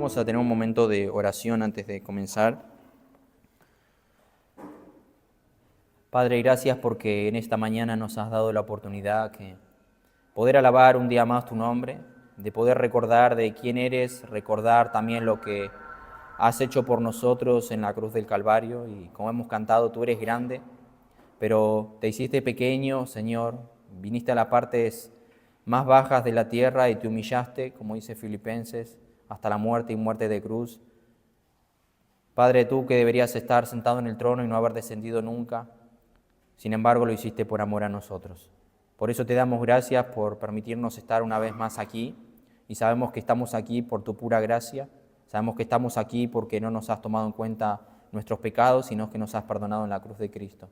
Vamos a tener un momento de oración antes de comenzar. Padre, gracias porque en esta mañana nos has dado la oportunidad de poder alabar un día más tu nombre, de poder recordar de quién eres, recordar también lo que has hecho por nosotros en la cruz del Calvario. Y como hemos cantado, tú eres grande, pero te hiciste pequeño, Señor, viniste a las partes más bajas de la tierra y te humillaste, como dice Filipenses, hasta la muerte y muerte de cruz. Padre, tú que deberías estar sentado en el trono y no haber descendido nunca, sin embargo lo hiciste por amor a nosotros. Por eso te damos gracias por permitirnos estar una vez más aquí, y sabemos que estamos aquí por tu pura gracia, sabemos que estamos aquí porque no nos has tomado en cuenta nuestros pecados, sino que nos has perdonado en la cruz de Cristo.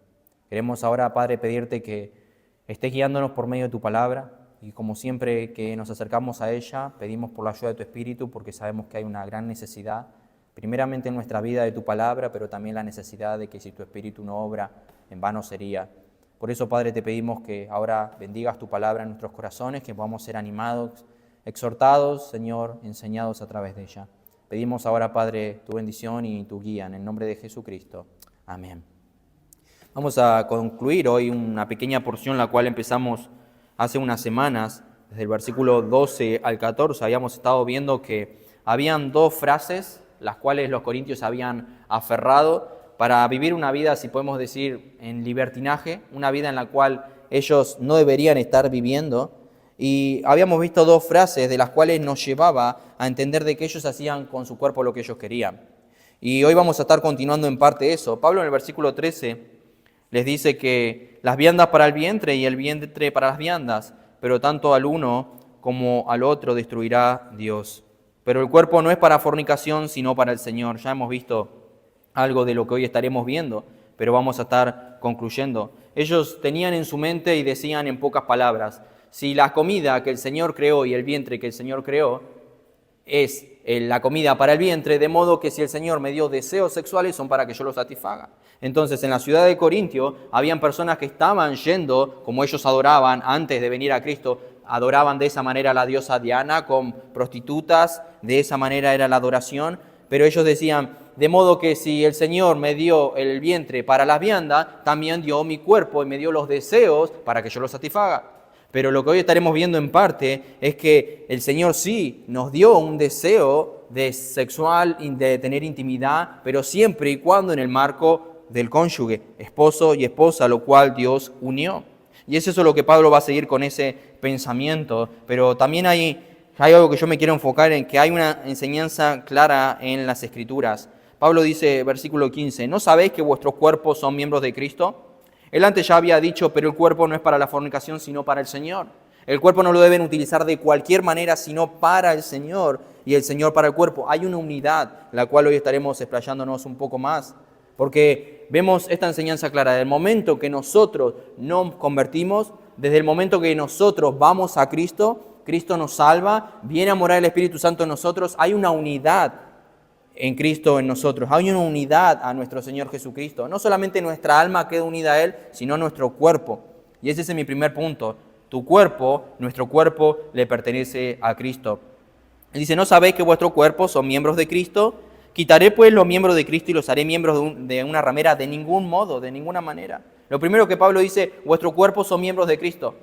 Queremos ahora, Padre, pedirte que estés guiándonos por medio de tu palabra, y como siempre que nos acercamos a ella, pedimos por la ayuda de tu Espíritu, porque sabemos que hay una gran necesidad, primeramente en nuestra vida, de tu palabra, pero también la necesidad de que si tu Espíritu no obra, en vano sería. Por eso, Padre, te pedimos que ahora bendigas tu palabra en nuestros corazones, que podamos ser animados, exhortados, Señor, enseñados a través de ella. Pedimos ahora, Padre, tu bendición y tu guía, en el nombre de Jesucristo. Amén. Vamos a concluir hoy una pequeña porción, la cual empezamos hace unas semanas, desde el versículo 12 al 14, habíamos estado viendo que habían dos frases, las cuales los corintios habían aferrado para vivir una vida, si podemos decir, en libertinaje, una vida en la cual ellos no deberían estar viviendo. Y habíamos visto dos frases de las cuales nos llevaba a entender de que ellos hacían con su cuerpo lo que ellos querían. Y hoy vamos a estar continuando en parte eso. Pablo en el versículo 13 les dice que las viandas para el vientre y el vientre para las viandas, pero tanto al uno como al otro destruirá Dios. Pero el cuerpo no es para fornicación, sino para el Señor. Ya hemos visto algo de lo que hoy estaremos viendo, pero vamos a estar concluyendo. Ellos tenían en su mente y decían en pocas palabras, si la comida que el Señor creó y el vientre que el Señor creó es la comida para el vientre, de modo que si el Señor me dio deseos sexuales son para que yo los satisfaga. Entonces en la ciudad de Corintio habían personas que estaban yendo, como ellos adoraban antes de venir a Cristo, adoraban de esa manera a la diosa Diana con prostitutas, de esa manera era la adoración, pero ellos decían, de modo que si el Señor me dio el vientre para las viandas, también dio mi cuerpo y me dio los deseos para que yo los satisfaga. Pero lo que hoy estaremos viendo en parte es que el Señor sí nos dio un deseo de sexual, de tener intimidad, pero siempre y cuando en el marco del cónyuge, esposo y esposa, lo cual Dios unió. Y es eso lo que Pablo va a seguir con ese pensamiento, pero también hay algo que yo me quiero enfocar en, que hay una enseñanza clara en las Escrituras. Pablo dice, versículo 15, ¿no sabéis que vuestros cuerpos son miembros de Cristo? Él antes ya había dicho, pero el cuerpo no es para la fornicación, sino para el Señor. El cuerpo no lo deben utilizar de cualquier manera, sino para el Señor, y el Señor para el cuerpo. Hay una unidad, la cual hoy estaremos explayándonos un poco más, porque vemos esta enseñanza clara. Desde el momento que nosotros nos convertimos, desde el momento que nosotros vamos a Cristo, Cristo nos salva, viene a morar el Espíritu Santo en nosotros, hay una unidad en Cristo en nosotros, hay una unidad a nuestro Señor Jesucristo. No solamente nuestra alma queda unida a Él, sino nuestro cuerpo. Y ese es mi primer punto. Tu cuerpo, nuestro cuerpo, le pertenece a Cristo. Él dice, ¿no sabéis que vuestros cuerpos son miembros de Cristo? Quitaré pues los miembros de Cristo y los haré miembros de una ramera. De ningún modo, de ninguna manera. Lo primero que Pablo dice, vuestros cuerpos son miembros de Cristo.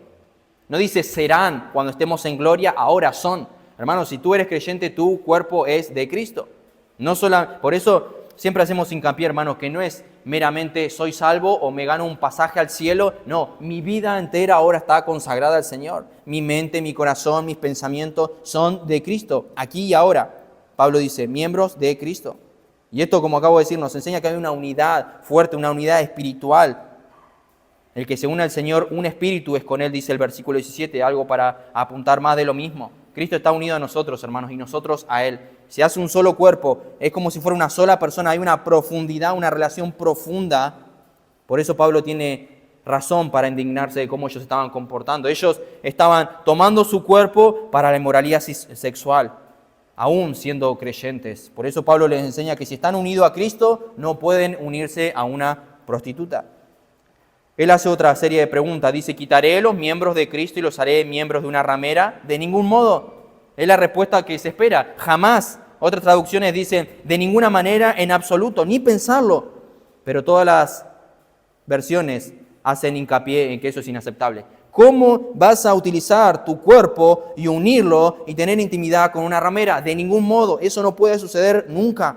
No dice serán cuando estemos en gloria, ahora son. Hermanos, si tú eres creyente, tu cuerpo es de Cristo. No solo, por eso siempre hacemos hincapié, hermanos, que no es meramente soy salvo o me gano un pasaje al cielo. No, mi vida entera ahora está consagrada al Señor. Mi mente, mi corazón, mis pensamientos son de Cristo, aquí y ahora. Pablo dice, miembros de Cristo. Y esto, como acabo de decir, nos enseña que hay una unidad fuerte, una unidad espiritual. El que se une al Señor, un espíritu es con Él, dice el versículo 17, algo para apuntar más de lo mismo. Cristo está unido a nosotros, hermanos, y nosotros a Él. Se hace un solo cuerpo, es como si fuera una sola persona, hay una profundidad, una relación profunda. Por eso Pablo tiene razón para indignarse de cómo ellos estaban comportando. Ellos estaban tomando su cuerpo para la inmoralidad sexual, aún siendo creyentes. Por eso Pablo les enseña que si están unidos a Cristo, no pueden unirse a una prostituta. Él hace otra serie de preguntas. Dice, ¿quitaré los miembros de Cristo y los haré miembros de una ramera? De ningún modo. Es la respuesta que se espera. Jamás Otras traducciones dicen, de ninguna manera, en absoluto, ni pensarlo. Pero todas las versiones hacen hincapié en que eso es inaceptable. ¿Cómo vas a utilizar tu cuerpo y unirlo y tener intimidad con una ramera? De ningún modo, eso no puede suceder nunca,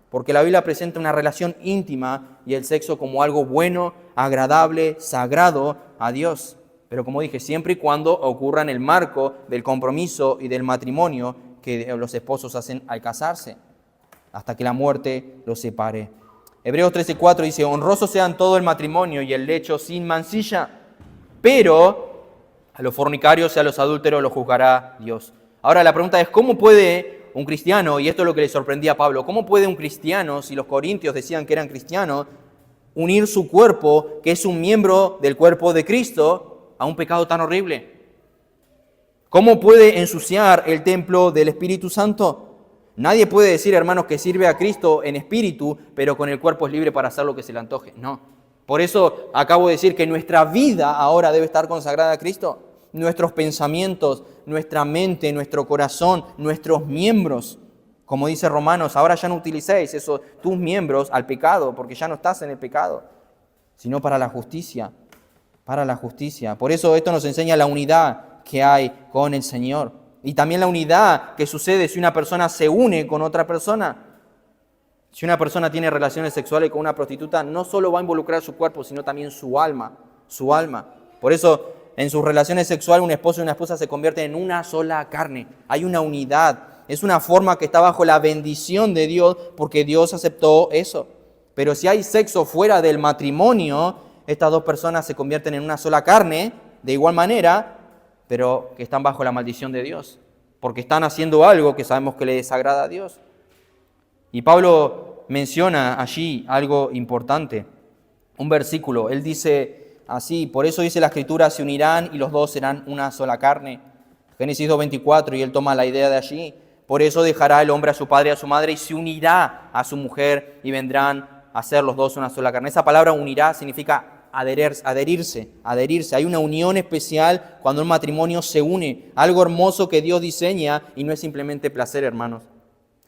porque la Biblia presenta una relación íntima y el sexo como algo bueno, agradable, sagrado a Dios. Pero como dije, siempre y cuando ocurra en el marco del compromiso y del matrimonio que los esposos hacen al casarse, hasta que la muerte los separe. Hebreos 13:4 dice, honrosos sean todo el matrimonio y el lecho sin mancilla, pero a los fornicarios y a los adúlteros los juzgará Dios. Ahora la pregunta es, ¿cómo puede un cristiano, y esto es lo que le sorprendía a Pablo, cómo puede un cristiano, si los corintios decían que eran cristianos, unir su cuerpo, que es un miembro del cuerpo de Cristo, a un pecado tan horrible? ¿Cómo puede ensuciar el templo del Espíritu Santo? Nadie puede decir, hermanos, que sirve a Cristo en espíritu, pero con el cuerpo es libre para hacer lo que se le antoje. No. Por eso acabo de decir que nuestra vida ahora debe estar consagrada a Cristo. Nuestros pensamientos, nuestra mente, nuestro corazón, nuestros miembros. Como dice Romanos, ahora ya no utilicéis tus miembros al pecado, porque ya no estás en el pecado, sino para la justicia. Para la justicia. Por eso esto nos enseña la unidad que hay con el Señor. Y también la unidad que sucede si una persona se une con otra persona. Si una persona tiene relaciones sexuales con una prostituta, no solo va a involucrar su cuerpo, sino también su alma. Su alma. Por eso, en sus relaciones sexuales, un esposo y una esposa se convierten en una sola carne. Hay una unidad. Es una forma que está bajo la bendición de Dios, porque Dios aceptó eso. Pero si hay sexo fuera del matrimonio, estas dos personas se convierten en una sola carne, de igual manera, pero que están bajo la maldición de Dios, porque están haciendo algo que sabemos que le desagrada a Dios. Y Pablo menciona allí algo importante, un versículo. Él dice así, por eso dice la Escritura, se unirán y los dos serán una sola carne. Génesis 2:24, y él toma la idea de allí. Por eso dejará el hombre a su padre y a su madre y se unirá a su mujer y vendrán a ser los dos una sola carne. Esa palabra unirá significa adherirse. Hay una unión especial cuando un matrimonio se une, algo hermoso que Dios diseña y no es simplemente placer, hermanos.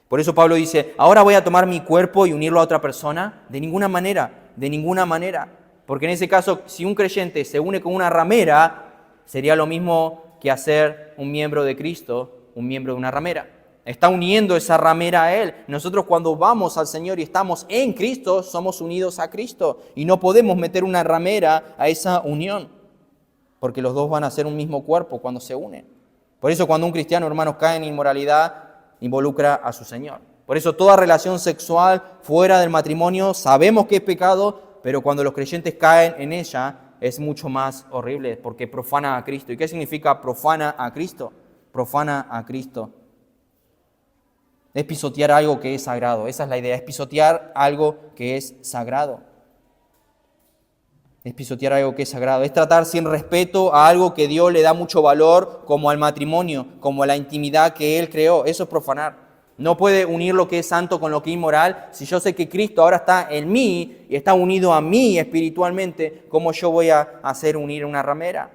Por eso Pablo dice, ahora voy a tomar mi cuerpo y unirlo a otra persona. De ninguna manera. Porque en ese caso, si un creyente se une con una ramera, sería lo mismo que hacer un miembro de Cristo, un miembro de una ramera. Está uniendo esa ramera a Él. Nosotros cuando vamos al Señor y estamos en Cristo, somos unidos a Cristo. Y no podemos meter una ramera a esa unión, porque los dos van a ser un mismo cuerpo cuando se unen. Por eso cuando un cristiano, hermanos, cae en inmoralidad, involucra a su Señor. Por eso toda relación sexual fuera del matrimonio sabemos que es pecado, pero cuando los creyentes caen en ella es mucho más horrible, porque profana a Cristo. ¿Y qué significa profana a Cristo? Profana a Cristo. Es pisotear algo que es sagrado. Esa es la idea, es pisotear algo que es sagrado. Es pisotear algo que es sagrado. Es tratar sin respeto a algo que Dios le da mucho valor, como al matrimonio, como a la intimidad que Él creó. Eso es profanar. No puede unir lo que es santo con lo que es inmoral. Si yo sé que Cristo ahora está en mí y está unido a mí espiritualmente, ¿cómo yo voy a hacer unir una ramera?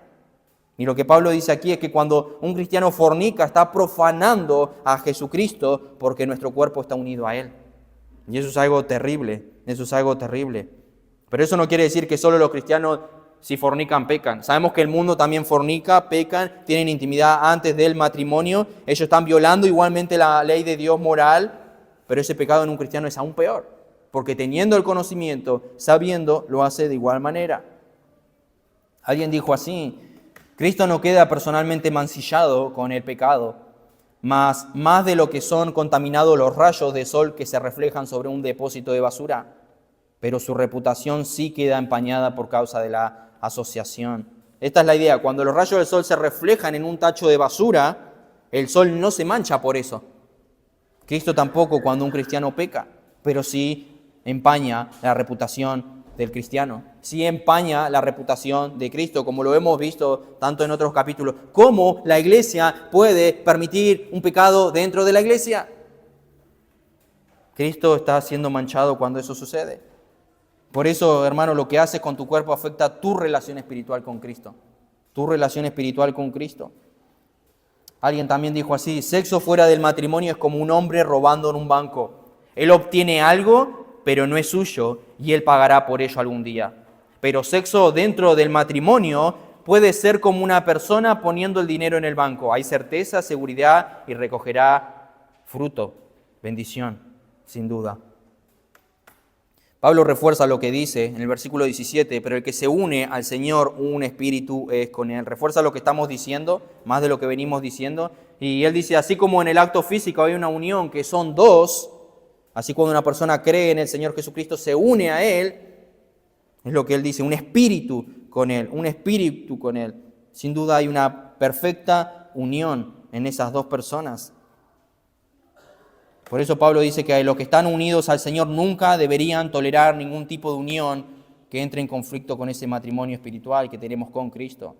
Y lo que Pablo dice aquí es que cuando un cristiano fornica, está profanando a Jesucristo porque nuestro cuerpo está unido a Él. Y eso es algo terrible, Pero eso no quiere decir que solo los cristianos, si fornican, pecan. Sabemos que el mundo también fornica, pecan, tienen intimidad antes del matrimonio. Ellos están violando igualmente la ley de Dios moral, pero ese pecado en un cristiano es aún peor, porque teniendo el conocimiento, sabiendo, lo hace de igual manera. Alguien dijo así, Cristo no queda personalmente mancillado con el pecado, mas más de lo que son contaminados los rayos de sol que se reflejan sobre un depósito de basura, pero su reputación sí queda empañada por causa de la asociación. Esta es la idea, cuando los rayos del sol se reflejan en un tacho de basura, el sol no se mancha por eso. Cristo tampoco cuando un cristiano peca, pero sí empaña la reputación del cristiano. Sí empaña la reputación de Cristo, como lo hemos visto tanto en otros capítulos. ¿Cómo la iglesia puede permitir un pecado dentro de la iglesia? Cristo está siendo manchado cuando eso sucede. Por eso, hermano, lo que haces con tu cuerpo afecta tu relación espiritual con Cristo. Tu relación espiritual con Cristo. Alguien también dijo así: sexo fuera del matrimonio es como un hombre robando en un banco. Él obtiene algo, pero no es suyo, y él pagará por ello algún día. Pero sexo dentro del matrimonio puede ser como una persona poniendo el dinero en el banco. Hay certeza, seguridad y recogerá fruto, bendición, sin duda. Pablo refuerza lo que dice en el versículo 17, pero el que se une al Señor, un espíritu es con Él. Refuerza lo que estamos diciendo, más de lo que venimos diciendo. Y él dice, así como en el acto físico hay una unión que son dos, así cuando una persona cree en el Señor Jesucristo, se une a Él, es lo que él dice, un espíritu con Él, un espíritu con Él. Sin duda hay una perfecta unión en esas dos personas. Por eso Pablo dice que los que están unidos al Señor nunca deberían tolerar ningún tipo de unión que entre en conflicto con ese matrimonio espiritual que tenemos con Cristo.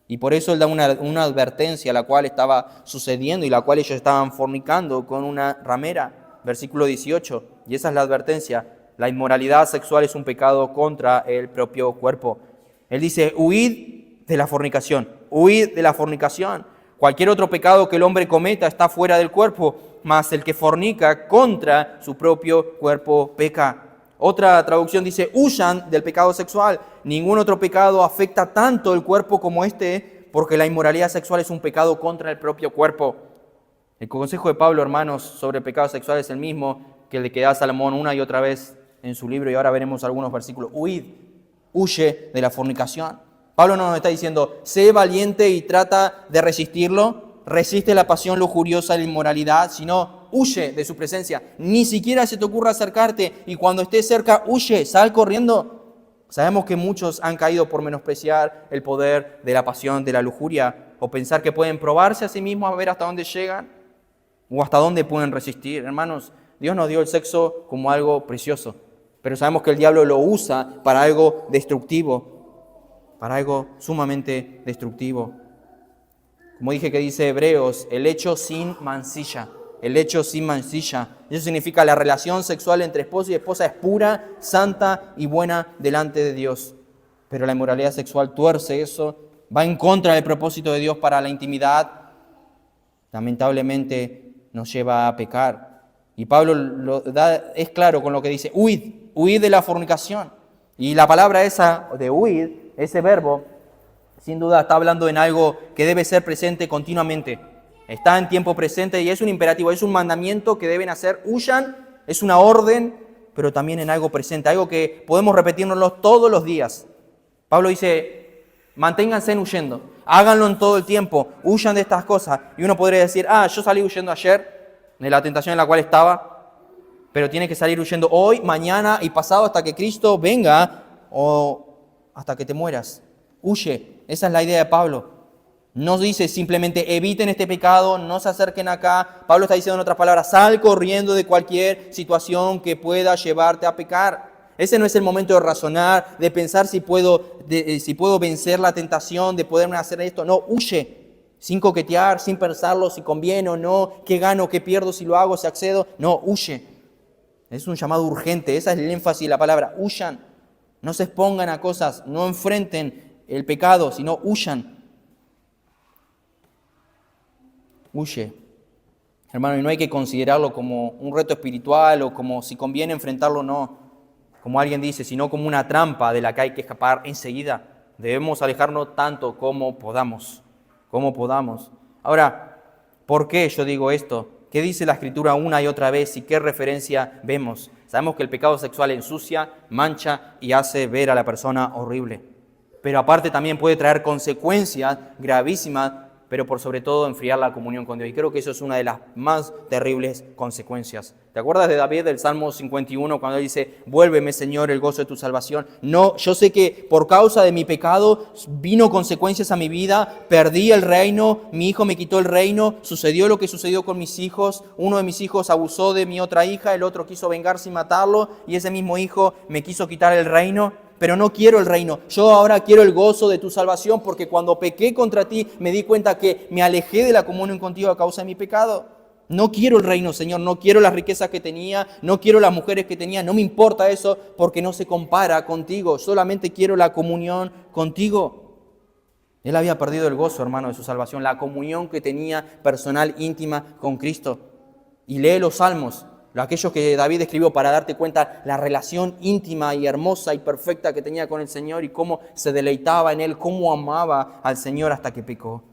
Y por eso él da una advertencia a la cual estaba sucediendo y la cual ellos estaban fornicando con una ramera. Versículo 18, y esa es la advertencia. La inmoralidad sexual es un pecado contra el propio cuerpo. Él dice, huid de la fornicación, huid de la fornicación. Cualquier otro pecado que el hombre cometa está fuera del cuerpo, mas el que fornica contra su propio cuerpo peca. Otra traducción dice, huyan del pecado sexual. Ningún otro pecado afecta tanto el cuerpo como este, porque la inmoralidad sexual es un pecado contra el propio cuerpo. El consejo de Pablo, hermanos, sobre el pecado sexual es el mismo que el de que da Salomón una y otra vez en su libro, y ahora veremos algunos versículos. Huye de la fornicación. Pablo no nos está diciendo, sé valiente y trata de resistirlo, resiste la pasión lujuriosa y la inmoralidad, sino huye de su presencia. Ni siquiera se te ocurra acercarte, y cuando estés cerca, huye, sal corriendo. Sabemos que muchos han caído por menospreciar el poder de la pasión, de la lujuria, o pensar que pueden probarse a sí mismos a ver hasta dónde llegan, o hasta dónde pueden resistir. Hermanos, Dios nos dio el sexo como algo precioso, pero sabemos que el diablo lo usa para algo destructivo, para algo sumamente destructivo. Como dije que dice Hebreos, el hecho sin mancilla, el hecho sin mancilla. Eso significa la relación sexual entre esposo y esposa es pura, santa y buena delante de Dios. Pero la inmoralidad sexual tuerce eso, va en contra del propósito de Dios para la intimidad. Lamentablemente nos lleva a pecar. Y Pablo es claro con lo que dice, huid de la fornicación. Y la palabra esa de huir, ese verbo, sin duda está hablando en algo que debe ser presente continuamente. Está en tiempo presente y es un imperativo, es un mandamiento que deben hacer. Huyan, es una orden, pero también en algo presente, algo que podemos repetirnos todos los días. Pablo dice, manténganse huyendo, háganlo en todo el tiempo, huyan de estas cosas. Y uno podría decir, yo salí huyendo ayer de la tentación en la cual estaba, pero tiene que salir huyendo hoy, mañana y pasado hasta que Cristo venga o hasta que te mueras. Huye, esa es la idea de Pablo. No dice simplemente eviten este pecado, no se acerquen acá. Pablo está diciendo en otras palabras, sal corriendo de cualquier situación que pueda llevarte a pecar. Ese no es el momento de razonar, de pensar si puedo vencer la tentación, de poderme hacer esto. No, huye. Sin coquetear, sin pensarlo si conviene o no, qué gano, qué pierdo si lo hago, si accedo. No, huye. Es un llamado urgente, esa es el énfasis de la palabra, huyan. No se expongan a cosas, no enfrenten el pecado, sino huyan. Huye. Hermano, y no hay que considerarlo como un reto espiritual o como si conviene enfrentarlo o no, como alguien dice, sino como una trampa de la que hay que escapar enseguida. Debemos alejarnos tanto como podamos. Ahora, ¿por qué yo digo esto? ¿Qué dice la Escritura una y otra vez y qué referencia vemos? Sabemos que el pecado sexual ensucia, mancha y hace ver a la persona horrible. Pero aparte también puede traer consecuencias gravísimas, pero por sobre todo enfriar la comunión con Dios. Y creo que eso es una de las más terribles consecuencias. ¿Te acuerdas de David del Salmo 51 cuando él dice, vuélveme Señor el gozo de tu salvación? No, yo sé que por causa de mi pecado vino consecuencias a mi vida, perdí el reino, mi hijo me quitó el reino, sucedió lo que sucedió con mis hijos, uno de mis hijos abusó de mi otra hija, el otro quiso vengarse y matarlo y ese mismo hijo me quiso quitar el reino. Pero no quiero el reino, yo ahora quiero el gozo de tu salvación porque cuando pequé contra ti me di cuenta que me alejé de la comunión contigo a causa de mi pecado. No quiero el reino, Señor, no quiero las riquezas que tenía, no quiero las mujeres que tenía, no me importa eso porque no se compara contigo, solamente quiero la comunión contigo. Él había perdido el gozo, hermano, de su salvación, la comunión que tenía personal, íntima con Cristo. Y lee los salmos, aquellos que David escribió para darte cuenta la relación íntima y hermosa y perfecta que tenía con el Señor y cómo se deleitaba en Él, cómo amaba al Señor hasta que pecó.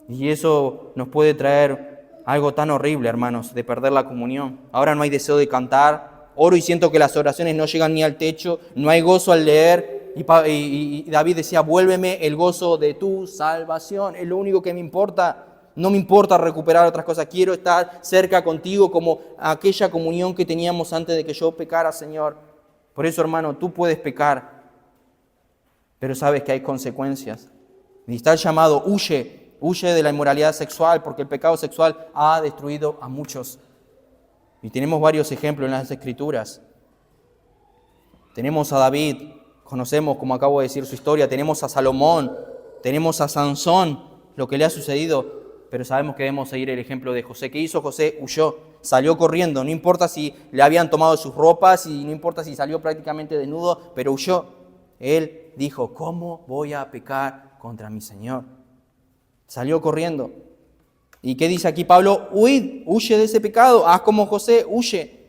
Y eso nos puede traer algo tan horrible, hermanos, de perder la comunión. Ahora no hay deseo de cantar, oro y siento que las oraciones no llegan ni al techo, no hay gozo al leer. Y David decía, vuélveme el gozo de tu salvación, es lo único que me importa. No me importa recuperar otras cosas, quiero estar cerca contigo como aquella comunión que teníamos antes de que yo pecara, Señor. Por eso, hermano, tú puedes pecar, pero sabes que hay consecuencias. Y está el llamado, huye de la inmoralidad sexual, porque el pecado sexual ha destruido a muchos. Y tenemos varios ejemplos en las Escrituras. Tenemos a David, conocemos, como acabo de decir, su historia. Tenemos a Salomón, tenemos a Sansón, lo que le ha sucedido. Pero sabemos que debemos seguir el ejemplo de José. ¿Qué hizo José? Huyó, salió corriendo. No importa si le habían tomado sus ropas y no importa si salió prácticamente desnudo, pero huyó. Él dijo, ¿cómo voy a pecar contra mi Señor? Salió corriendo. ¿Y qué dice aquí Pablo? Huye de ese pecado, haz como José, huye.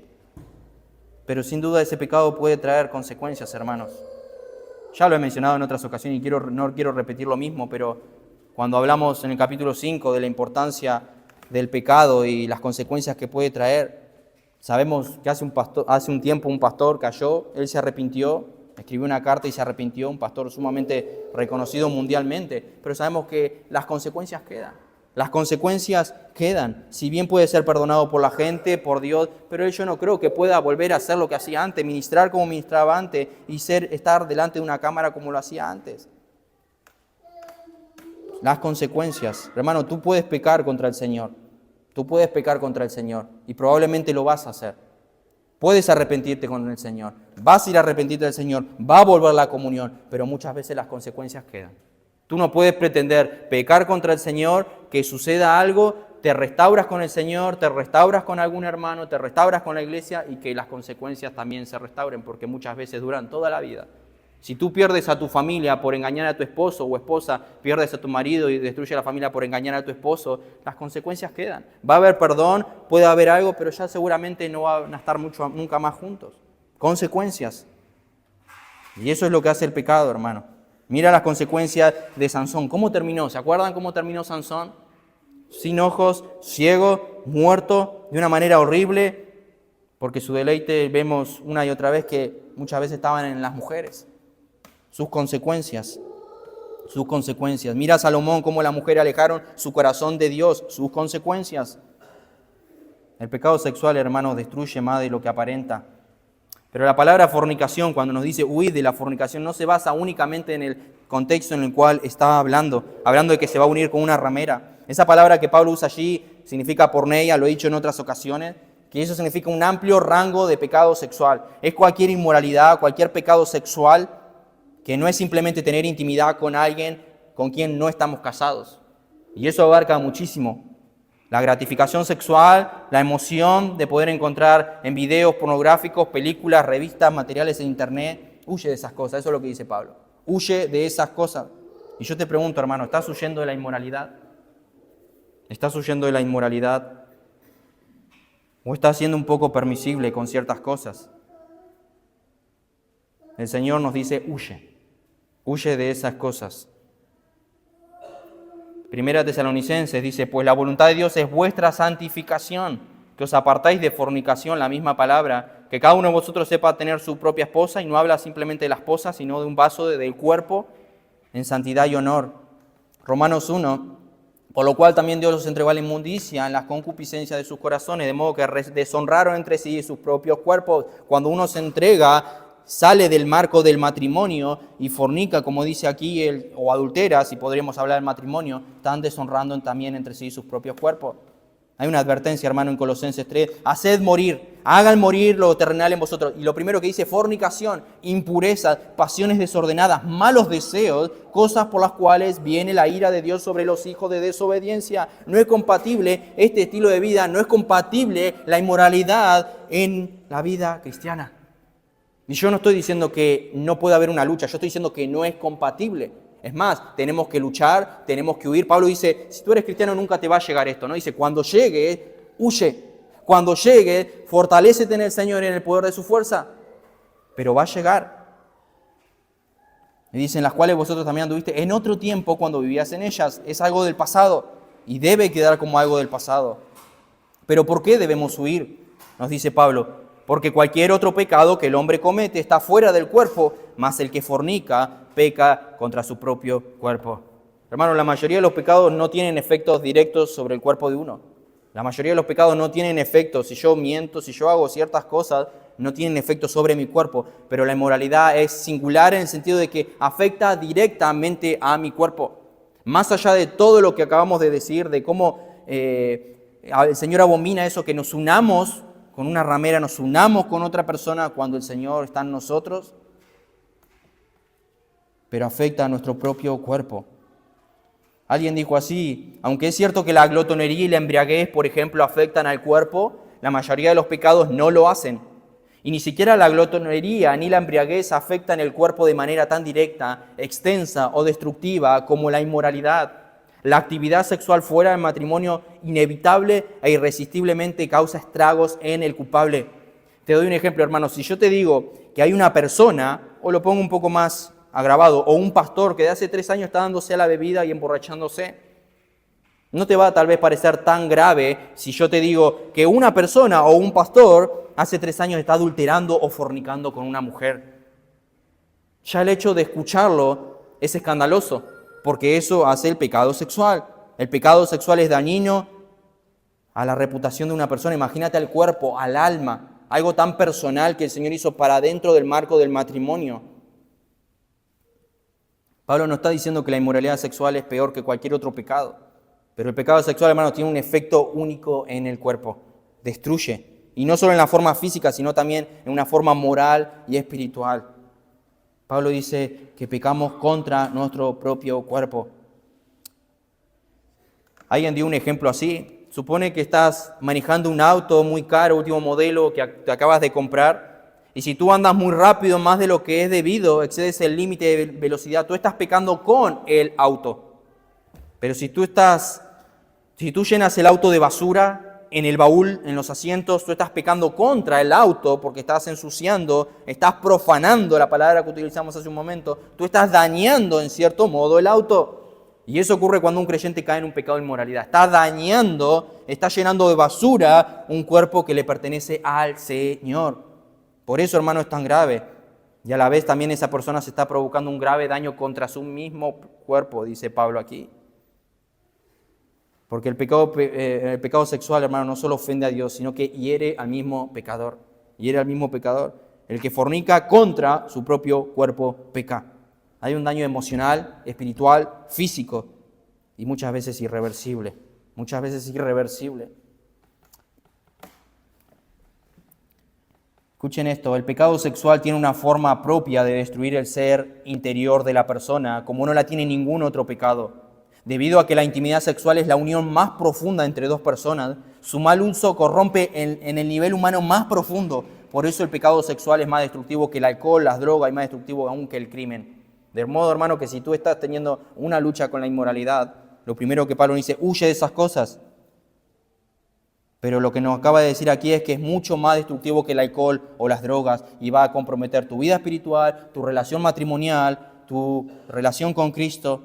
Pero sin duda ese pecado puede traer consecuencias, hermanos. Ya lo he mencionado en otras ocasiones y no quiero repetir lo mismo, pero cuando hablamos en el capítulo 5 de la importancia del pecado y las consecuencias que puede traer, sabemos que hace un tiempo un pastor cayó, él se arrepintió, escribió una carta y se arrepintió, un pastor sumamente reconocido mundialmente, pero sabemos que las consecuencias quedan. Las consecuencias quedan. Si bien puede ser perdonado por la gente, por Dios, pero yo no creo que pueda volver a hacer lo que hacía antes, ministrar como ministraba antes y estar delante de una cámara como lo hacía antes. Las consecuencias. Hermano, tú puedes pecar contra el Señor. Tú puedes pecar contra el Señor y probablemente lo vas a hacer. Puedes arrepentirte con el Señor. Vas a ir a arrepentirte del Señor. Va a volver la comunión, pero muchas veces las consecuencias quedan. Tú no puedes pretender pecar contra el Señor, que suceda algo, te restauras con el Señor, te restauras con algún hermano, te restauras con la iglesia y que las consecuencias también se restauren, porque muchas veces duran toda la vida. Si tú pierdes a tu familia por engañar a tu esposo o esposa, pierdes a tu marido y destruyes a la familia por engañar a tu esposo, las consecuencias quedan. Va a haber perdón, puede haber algo, pero ya seguramente no van a estar nunca más juntos. Consecuencias. Y eso es lo que hace el pecado, hermano. Mira las consecuencias de Sansón. ¿Cómo terminó? ¿Se acuerdan cómo terminó Sansón? Sin ojos, ciego, muerto, de una manera horrible, porque su deleite vemos una y otra vez que muchas veces estaban en las mujeres. Sus consecuencias. Mira a Salomón cómo las mujeres alejaron su corazón de Dios, sus consecuencias. El pecado sexual, hermanos, destruye más de lo que aparenta. Pero la palabra fornicación, cuando nos dice huir de la fornicación, no se basa únicamente en el contexto en el cual está hablando de que se va a unir con una ramera. Esa palabra que Pablo usa allí significa porneia, lo he dicho en otras ocasiones, que eso significa un amplio rango de pecado sexual. Es cualquier inmoralidad, cualquier pecado sexual, que no es simplemente tener intimidad con alguien con quien no estamos casados. Y eso abarca muchísimo. La gratificación sexual, la emoción de poder encontrar en videos pornográficos, películas, revistas, materiales en internet. Huye de esas cosas, eso es lo que dice Pablo. Huye de esas cosas. Y yo te pregunto, hermano, ¿estás huyendo de la inmoralidad? ¿Estás huyendo de la inmoralidad? ¿O estás siendo un poco permisible con ciertas cosas? El Señor nos dice, huye de esas cosas. Primera Tesalonicenses dice, pues la voluntad de Dios es vuestra santificación, que os apartáis de fornicación, la misma palabra, que cada uno de vosotros sepa tener su propia esposa, y no habla simplemente de la esposa, sino de un vaso del cuerpo, en santidad y honor. Romanos 1, por lo cual también Dios los entregó a la inmundicia en las concupiscencias de sus corazones, de modo que deshonraron entre sí sus propios cuerpos. Cuando uno se entrega, sale del marco del matrimonio y fornica, como dice aquí, o adultera, si podríamos hablar del matrimonio, están deshonrando también entre sí sus propios cuerpos. Hay una advertencia, hermano, en Colosenses 3, haced morir, hagan morir lo terrenal en vosotros. Y lo primero que dice, fornicación, impureza, pasiones desordenadas, malos deseos, cosas por las cuales viene la ira de Dios sobre los hijos de desobediencia. No es compatible este estilo de vida, no es compatible la inmoralidad en la vida cristiana. Y yo no estoy diciendo que no pueda haber una lucha, yo estoy diciendo que no es compatible. Es más, tenemos que luchar, tenemos que huir. Pablo dice, si tú eres cristiano nunca te va a llegar esto, ¿no? Dice, cuando llegue, huye. Cuando llegue, fortalécete en el Señor y en el poder de su fuerza. Pero va a llegar. Y dicen, las cuales vosotros también anduviste en otro tiempo cuando vivías en ellas. Es algo del pasado y debe quedar como algo del pasado. ¿Pero por qué debemos huir? Nos dice Pablo. Porque cualquier otro pecado que el hombre comete está fuera del cuerpo, mas el que fornica peca contra su propio cuerpo. Hermanos, la mayoría de los pecados no tienen efectos directos sobre el cuerpo de uno. La mayoría de los pecados no tienen efectos. Si yo miento, si yo hago ciertas cosas, no tienen efecto sobre mi cuerpo. Pero la inmoralidad es singular en el sentido de que afecta directamente a mi cuerpo. Más allá de todo lo que acabamos de decir, de cómo el Señor abomina eso, que nos unamos con una ramera, nos unamos con otra persona cuando el Señor está en nosotros, pero afecta a nuestro propio cuerpo. Alguien dijo así, aunque es cierto que la glotonería y la embriaguez, por ejemplo, afectan al cuerpo, la mayoría de los pecados no lo hacen. Y ni siquiera la glotonería ni la embriaguez afectan el cuerpo de manera tan directa, extensa o destructiva como la inmoralidad. La actividad sexual fuera del matrimonio inevitable e irresistiblemente causa estragos en el culpable. Te doy un ejemplo, hermano. Si yo te digo que hay una persona, o lo pongo un poco más agravado, o un pastor que de hace 3 años está dándose a la bebida y emborrachándose, no te va a tal vez parecer tan grave si yo te digo que una persona o un pastor hace 3 años está adulterando o fornicando con una mujer. Ya el hecho de escucharlo es escandaloso, porque eso hace el pecado sexual. El pecado sexual es dañino a la reputación de una persona. Imagínate al cuerpo, al alma, algo tan personal que el Señor hizo para dentro del marco del matrimonio. Pablo no está diciendo que la inmoralidad sexual es peor que cualquier otro pecado, pero el pecado sexual, hermano, tiene un efecto único en el cuerpo. Destruye, y no solo en la forma física, sino también en una forma moral y espiritual. Pablo dice que pecamos contra nuestro propio cuerpo. Alguien dio un ejemplo así. Supone que estás manejando un auto muy caro, último modelo, que te acabas de comprar. Y si tú andas muy rápido, más de lo que es debido, excedes el límite de velocidad, tú estás pecando con el auto. Pero si tú llenas el auto de basura, en el baúl, en los asientos, tú estás pecando contra el auto porque estás ensuciando, estás profanando, la palabra que utilizamos hace un momento, tú estás dañando en cierto modo el auto. Y eso ocurre cuando un creyente cae en un pecado de inmoralidad. Está dañando, está llenando de basura un cuerpo que le pertenece al Señor. Por eso, hermano, es tan grave. Y a la vez también esa persona se está provocando un grave daño contra su mismo cuerpo, dice Pablo aquí. Porque el pecado sexual, hermano, no solo ofende a Dios, sino que hiere al mismo pecador. Hiere al mismo pecador. El que fornica contra su propio cuerpo peca. Hay un daño emocional, espiritual, físico y muchas veces irreversible. Muchas veces irreversible. Escuchen esto, el pecado sexual tiene una forma propia de destruir el ser interior de la persona, como no la tiene ningún otro pecado. Debido a que la intimidad sexual es la unión más profunda entre dos personas, su mal uso corrompe en el nivel humano más profundo. Por eso el pecado sexual es más destructivo que el alcohol, las drogas y más destructivo aún que el crimen. De modo, hermano, que si tú estás teniendo una lucha con la inmoralidad, lo primero que Pablo dice, huye de esas cosas. Pero lo que nos acaba de decir aquí es que es mucho más destructivo que el alcohol o las drogas y va a comprometer tu vida espiritual, tu relación matrimonial, tu relación con Cristo.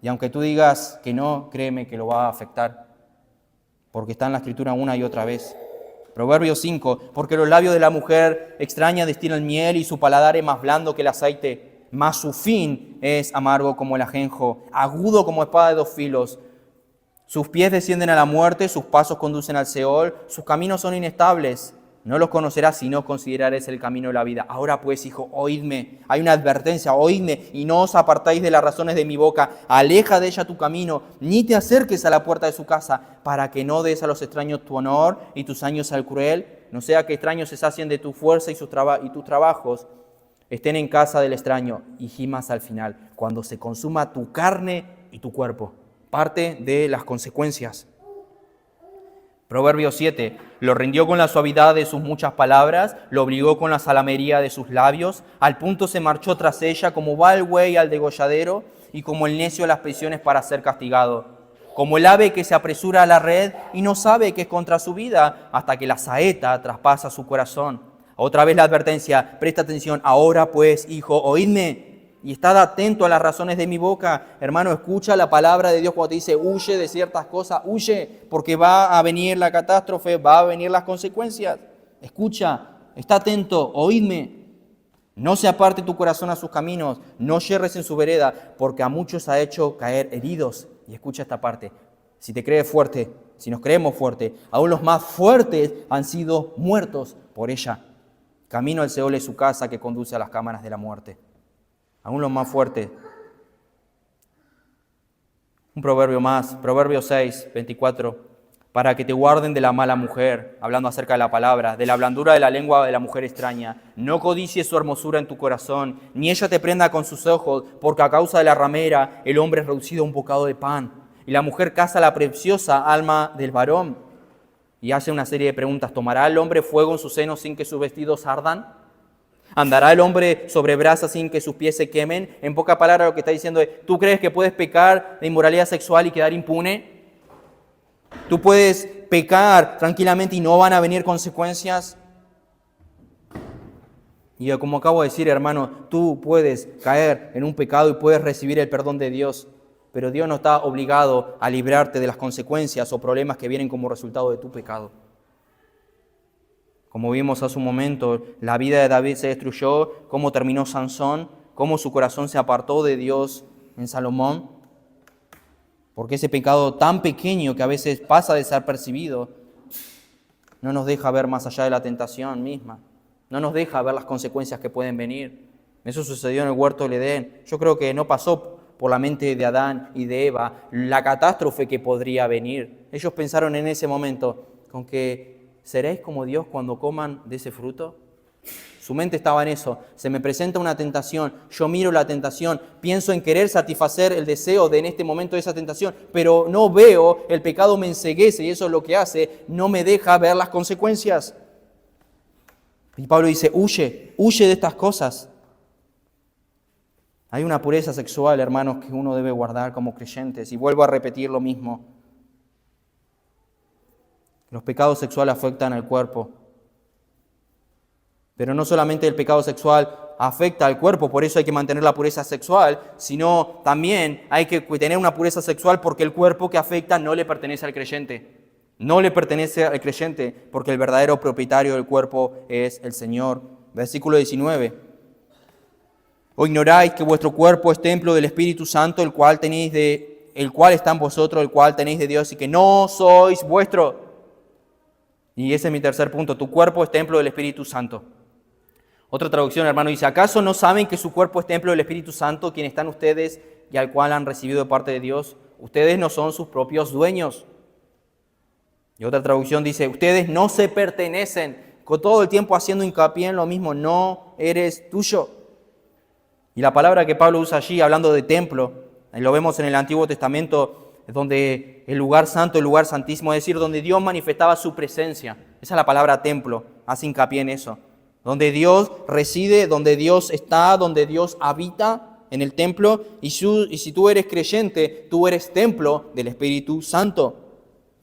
Y aunque tú digas que no, créeme que lo va a afectar, porque está en la Escritura una y otra vez. Proverbios 5, porque los labios de la mujer extraña destilan miel y su paladar es más blando que el aceite, mas su fin es amargo como el ajenjo, agudo como espada de 2 filos. Sus pies descienden a la muerte, sus pasos conducen al Seol, sus caminos son inestables. No los conocerás si no considerares el camino de la vida. Ahora pues, hijo, oídme. Hay una advertencia, oídme y no os apartáis de las razones de mi boca. Aleja de ella tu camino, ni te acerques a la puerta de su casa, para que no des a los extraños tu honor y tus años al cruel. No sea que extraños se sacien de tu fuerza y tus trabajos estén en casa del extraño. Y gimas al final, cuando se consuma tu carne y tu cuerpo. Parte de las consecuencias. Proverbios 7, lo rindió con la suavidad de sus muchas palabras, lo obligó con la salamería de sus labios, al punto se marchó tras ella, como va el buey al degolladero, y como el necio a las prisiones para ser castigado. Como el ave que se apresura a la red y no sabe que es contra su vida, hasta que la saeta traspasa su corazón. Otra vez la advertencia, presta atención, ahora pues, hijo, oídme, y estad atento a las razones de mi boca. Hermano, escucha la palabra de Dios cuando te dice huye de ciertas cosas, huye, porque va a venir la catástrofe, va a venir las consecuencias. Escucha, está atento, oídme. No se aparte tu corazón a sus caminos, no yerres en su vereda, porque a muchos ha hecho caer heridos. Y escucha esta parte, si te crees fuerte, si nos creemos fuertes, aún los más fuertes han sido muertos por ella. Camino al Seol es su casa que conduce a las cámaras de la muerte. Aún los más fuertes. Un proverbio más, Proverbio 6, 24. Para que te guarden de la mala mujer, hablando acerca de la palabra, de la blandura de la lengua de la mujer extraña. No codicies su hermosura en tu corazón, ni ella te prenda con sus ojos, porque a causa de la ramera el hombre es reducido a un bocado de pan, y la mujer caza la preciosa alma del varón. Y hace una serie de preguntas. ¿Tomará el hombre fuego en sus senos sin que sus vestidos ardan? ¿Andará el hombre sobre brasas sin que sus pies se quemen? En pocas palabras lo que está diciendo es, ¿tú crees que puedes pecar de inmoralidad sexual y quedar impune? ¿Tú puedes pecar tranquilamente y no van a venir consecuencias? Y como acabo de decir, hermano, tú puedes caer en un pecado y puedes recibir el perdón de Dios, pero Dios no está obligado a librarte de las consecuencias o problemas que vienen como resultado de tu pecado. Como vimos hace un momento, la vida de David se destruyó, cómo terminó Sansón, cómo su corazón se apartó de Dios en Salomón, porque ese pecado tan pequeño que a veces pasa desapercibido no nos deja ver más allá de la tentación misma, no nos deja ver las consecuencias que pueden venir. Eso sucedió en el huerto del Edén. Yo creo que no pasó por la mente de Adán y de Eva la catástrofe que podría venir. Ellos pensaron en ese momento con que ¿seréis como Dios cuando coman de ese fruto? Su mente estaba en eso. Se me presenta una tentación, yo miro la tentación, pienso en querer satisfacer el deseo de en este momento de esa tentación, pero no veo, el pecado me enceguece y eso es lo que hace, no me deja ver las consecuencias. Y Pablo dice, huye de estas cosas. Hay una pureza sexual, hermanos, que uno debe guardar como creyentes. Y vuelvo a repetir lo mismo. Los pecados sexuales afectan al cuerpo. Pero no solamente el pecado sexual afecta al cuerpo, por eso hay que mantener la pureza sexual, sino también hay que tener una pureza sexual porque el cuerpo que afecta no le pertenece al creyente. No le pertenece al creyente porque el verdadero propietario del cuerpo es el Señor. Versículo 19. ¿O ignoráis que vuestro cuerpo es templo del Espíritu Santo, el cual está en vosotros, el cual tenéis de Dios y que no sois vuestro? Y ese es mi tercer punto. Tu cuerpo es templo del Espíritu Santo. Otra traducción, hermano, dice, ¿acaso no saben que su cuerpo es templo del Espíritu Santo, quien está en ustedes y al cual han recibido de parte de Dios? Ustedes no son sus propios dueños. Y otra traducción dice, ustedes no se pertenecen, con todo el tiempo haciendo hincapié en lo mismo, no eres tuyo. Y la palabra que Pablo usa allí, hablando de templo, lo vemos en el Antiguo Testamento, donde el lugar santo, el lugar santísimo, es decir, donde Dios manifestaba su presencia. Esa es la palabra templo, hace hincapié en eso. Donde Dios reside, donde Dios está, donde Dios habita en el templo. Y si tú eres creyente, tú eres templo del Espíritu Santo.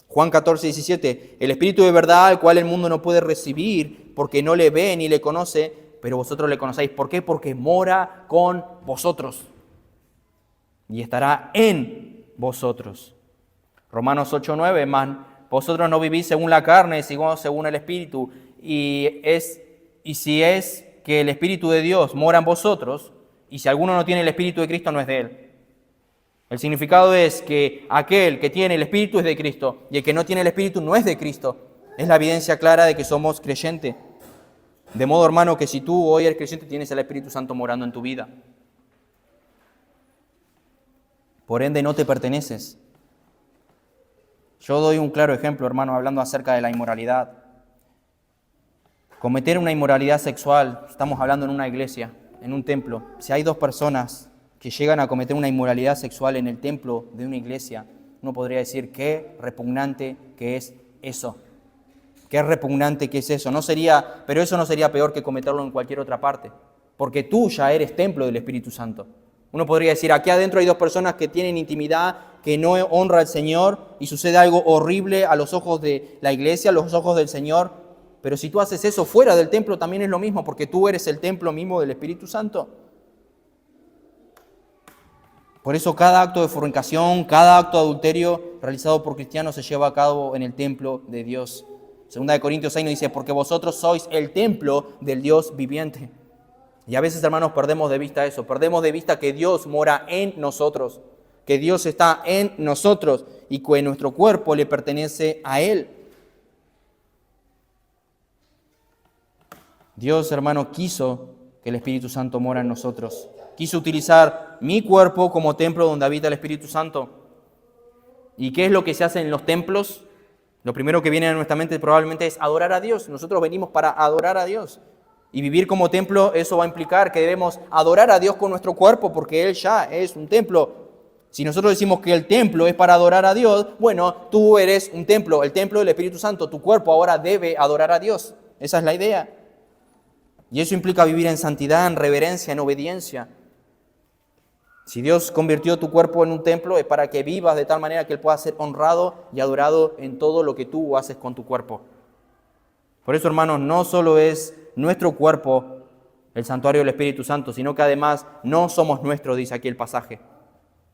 Juan 14, 17. El Espíritu de verdad, al cual el mundo no puede recibir, porque no le ve ni le conoce, pero vosotros le conocéis. ¿Por qué? Porque mora con vosotros y estará en vosotros. Romanos 8, 9. Vosotros no vivís según la carne, sino según el Espíritu. Y si es que el Espíritu de Dios mora en vosotros, y si alguno no tiene el Espíritu de Cristo, no es de él. El significado es que aquel que tiene el Espíritu es de Cristo, y el que no tiene el Espíritu no es de Cristo. Es la evidencia clara de que somos creyentes. De modo, hermano, que si tú hoy eres creyente, tienes el Espíritu Santo morando en tu vida. Por ende, no te perteneces. Yo doy un claro ejemplo, hermano, hablando acerca de la inmoralidad. Cometer una inmoralidad sexual, estamos hablando en una iglesia, en un templo. Si hay dos personas que llegan a cometer una inmoralidad sexual en el templo de una iglesia, uno podría decir qué repugnante que es eso. Qué repugnante que es eso. Pero eso no sería peor que cometerlo en cualquier otra parte, porque tú ya eres templo del Espíritu Santo. Uno podría decir, aquí adentro hay dos personas que tienen intimidad, que no honra al Señor y sucede algo horrible a los ojos de la iglesia, a los ojos del Señor. Pero si tú haces eso fuera del templo también es lo mismo, porque tú eres el templo mismo del Espíritu Santo. Por eso cada acto de fornicación, cada acto de adulterio realizado por cristianos se lleva a cabo en el templo de Dios. Segunda de Corintios 6 nos dice, porque vosotros sois el templo del Dios viviente. Y a veces, hermanos, perdemos de vista eso. Perdemos de vista que Dios mora en nosotros, que Dios está en nosotros y que nuestro cuerpo le pertenece a Él. Dios, hermano, quiso que el Espíritu Santo mora en nosotros. Quiso utilizar mi cuerpo como templo donde habita el Espíritu Santo. ¿Y qué es lo que se hace en los templos? Lo primero que viene a nuestra mente probablemente es adorar a Dios. Nosotros venimos para adorar a Dios. Y vivir como templo, eso va a implicar que debemos adorar a Dios con nuestro cuerpo, porque Él ya es un templo. Si nosotros decimos que el templo es para adorar a Dios, bueno, tú eres un templo, el templo del Espíritu Santo. Tu cuerpo ahora debe adorar a Dios. Esa es la idea. Y eso implica vivir en santidad, en reverencia, en obediencia. Si Dios convirtió tu cuerpo en un templo, es para que vivas de tal manera que Él pueda ser honrado y adorado en todo lo que tú haces con tu cuerpo. Por eso, hermanos, no solo es nuestro cuerpo el santuario del Espíritu Santo, sino que además no somos nuestros, dice aquí el pasaje.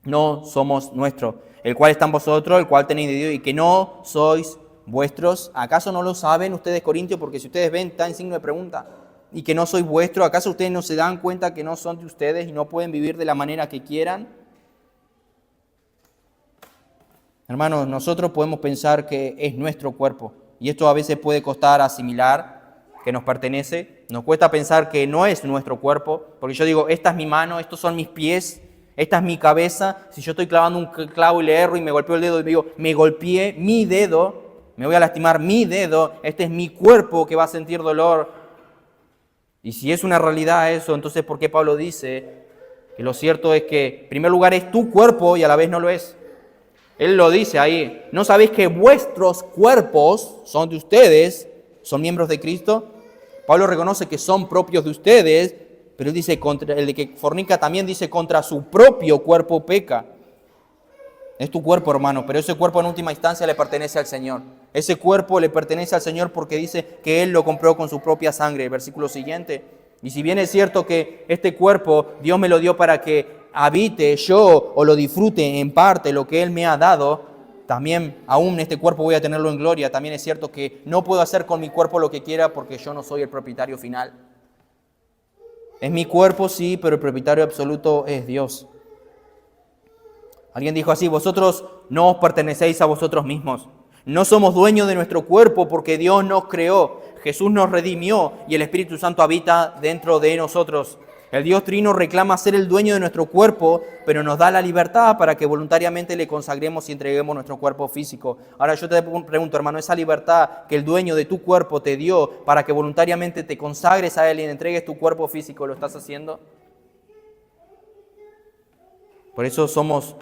No somos nuestros, el cual está en vosotros, el cual tenéis de Dios, y que no sois vuestros. ¿Acaso no lo saben ustedes, Corintios? Porque si ustedes ven, está en signo de pregunta. Y que no sois vuestros, ¿acaso ustedes no se dan cuenta que no son de ustedes y no pueden vivir de la manera que quieran? Hermanos, nosotros podemos pensar que es nuestro cuerpo, y esto a veces puede costar asimilar, que nos pertenece. Nos cuesta pensar que no es nuestro cuerpo, porque yo digo, esta es mi mano, estos son mis pies, esta es mi cabeza. Si yo estoy clavando un clavo y le erro y me golpeo el dedo y digo, me golpeé mi dedo, me voy a lastimar mi dedo, este es mi cuerpo que va a sentir dolor. Y si es una realidad eso, entonces ¿por qué Pablo dice que lo cierto es que en primer lugar es tu cuerpo y a la vez no lo es? Él lo dice ahí, ¿no sabéis que vuestros cuerpos son de ustedes, son miembros de Cristo? Pablo reconoce que son propios de ustedes, pero él dice, el de que fornica también dice, contra su propio cuerpo peca. Es tu cuerpo, hermano, pero ese cuerpo en última instancia le pertenece al Señor. Ese cuerpo le pertenece al Señor porque dice que Él lo compró con su propia sangre. El versículo siguiente. Y si bien es cierto que este cuerpo Dios me lo dio para que habite yo o lo disfrute en parte lo que Él me ha dado, también aún este cuerpo voy a tenerlo en gloria. También es cierto que no puedo hacer con mi cuerpo lo que quiera porque yo no soy el propietario final. Es mi cuerpo, sí, pero el propietario absoluto es Dios. Alguien dijo así, vosotros no os pertenecéis a vosotros mismos. No somos dueños de nuestro cuerpo porque Dios nos creó. Jesús nos redimió y el Espíritu Santo habita dentro de nosotros. El Dios Trino reclama ser el dueño de nuestro cuerpo, pero nos da la libertad para que voluntariamente le consagremos y entreguemos nuestro cuerpo físico. Ahora yo te pregunto, hermano, esa libertad que el dueño de tu cuerpo te dio para que voluntariamente te consagres a Él y le entregues tu cuerpo físico, ¿lo estás haciendo? Por eso somos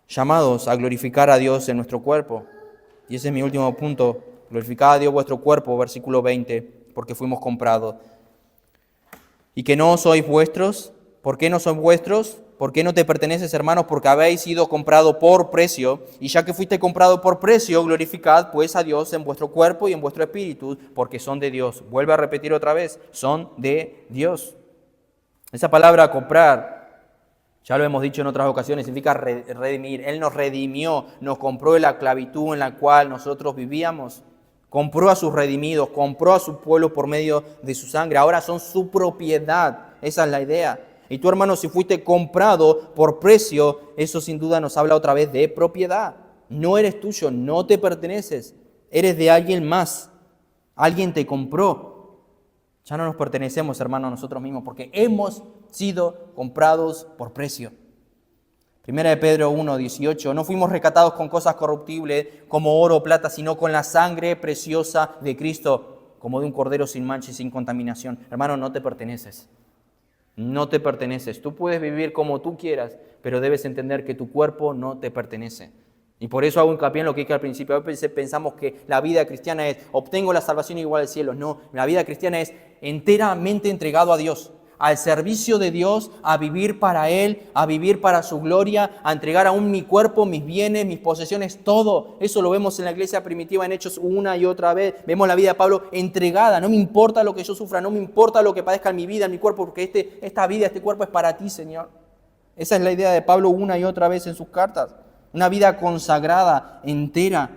llamados a glorificar a Dios en nuestro cuerpo. Y ese es mi último punto. Glorificad a Dios vuestro cuerpo, versículo 20, porque fuimos comprados. Y que no sois vuestros. ¿Por qué no sois vuestros? ¿Por qué no te perteneces, hermanos? Porque habéis sido comprado por precio. Y ya que fuiste comprado por precio, glorificad pues a Dios en vuestro cuerpo y en vuestro espíritu, porque son de Dios. Vuelve a repetir otra vez, son de Dios. Esa palabra comprar, ya lo hemos dicho en otras ocasiones, significa redimir. Él nos redimió, nos compró de la esclavitud en la cual nosotros vivíamos. Compró a sus redimidos, compró a su pueblo por medio de su sangre. Ahora son su propiedad. Esa es la idea. Y tú, hermano, si fuiste comprado por precio, eso sin duda nos habla otra vez de propiedad. No eres tuyo, no te perteneces. Eres de alguien más. Alguien te compró. Ya no nos pertenecemos, hermano, a nosotros mismos, porque hemos sido comprados por precio. Primera de Pedro 1:18, no fuimos rescatados con cosas corruptibles como oro o plata, sino con la sangre preciosa de Cristo, como de un cordero sin mancha y sin contaminación. Hermano, no te perteneces. No te perteneces. Tú puedes vivir como tú quieras, pero debes entender que tu cuerpo no te pertenece. Y por eso hago hincapié en lo que dije al principio. A veces pensamos que la vida cristiana es, obtengo la salvación igual al cielo. No, la vida cristiana es enteramente entregado a Dios, al servicio de Dios, a vivir para Él, a vivir para su gloria, a entregar aún mi cuerpo, mis bienes, mis posesiones, todo. Eso lo vemos en la iglesia primitiva en Hechos una y otra vez. Vemos la vida de Pablo entregada. No me importa lo que yo sufra, no me importa lo que padezca en mi vida, en mi cuerpo, porque esta vida, este cuerpo es para ti, Señor. Esa es la idea de Pablo una y otra vez en sus cartas. Una vida consagrada, entera,